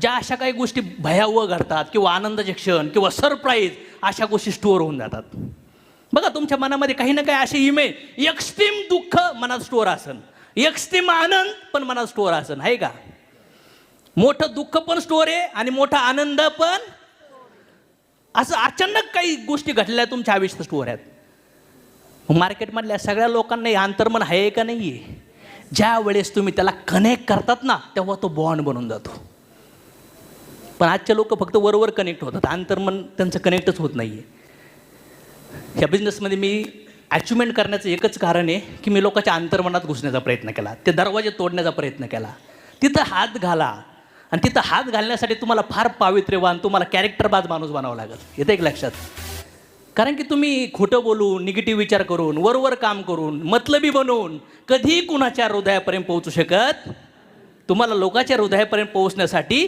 ज्या अशा काही गोष्टी भयावह घडतात किंवा आनंदाचे क्षण किंवा सरप्राईज अशा गोष्टी स्टोअर होऊन जातात. बघा तुमच्या मनामध्ये काही ना काही असे इमेज एक्स्ट्रीम दुःख मनात स्टोअर असन, एक्स्ट्रीम आनंद पण मनात स्टोअर असन, आहे का? मोठं दुःख पण स्टोअर आहे आणि मोठा आनंद पण. असं अचानक काही गोष्टी घडल्या तुमच्या आयुष्यात स्टोअर आहेत. मार्केटमधल्या सगळ्या लोकांना हे अंतर्मन आहे का नाही आहे? ज्या वेळेस तुम्ही त्याला कनेक्ट करतात ना तेव्हा तो बॉन्ड बनून जातो. पण आजचे लोक फक्त वरवर कनेक्ट होतात, अंतर्मन त्यांचं कनेक्टच होत नाही आहे. ह्या बिझनेसमध्ये मी अचिव्हमेंट करण्याचं एकच कारण आहे की मी लोकांच्या अंतर्मनात घुसण्याचा प्रयत्न केला, ते दरवाजे तोडण्याचा प्रयत्न केला. तिथं हात घाला आणि तिथं हात घालण्यासाठी तुम्हाला फार पावित्र्यवान, तुम्हाला कॅरेक्टरबाज माणूस बनावं लागेल. येतं एक लक्षात? कारण की तुम्ही खोटं बोलून, निगेटिव्ह विचार करून, वरवर काम करून, मतलबी बनवून कधीही कुणाच्या हृदयापर्यंत पोहोचू शकत. तुम्हाला लोकांच्या हृदयापर्यंत पोहोचण्यासाठी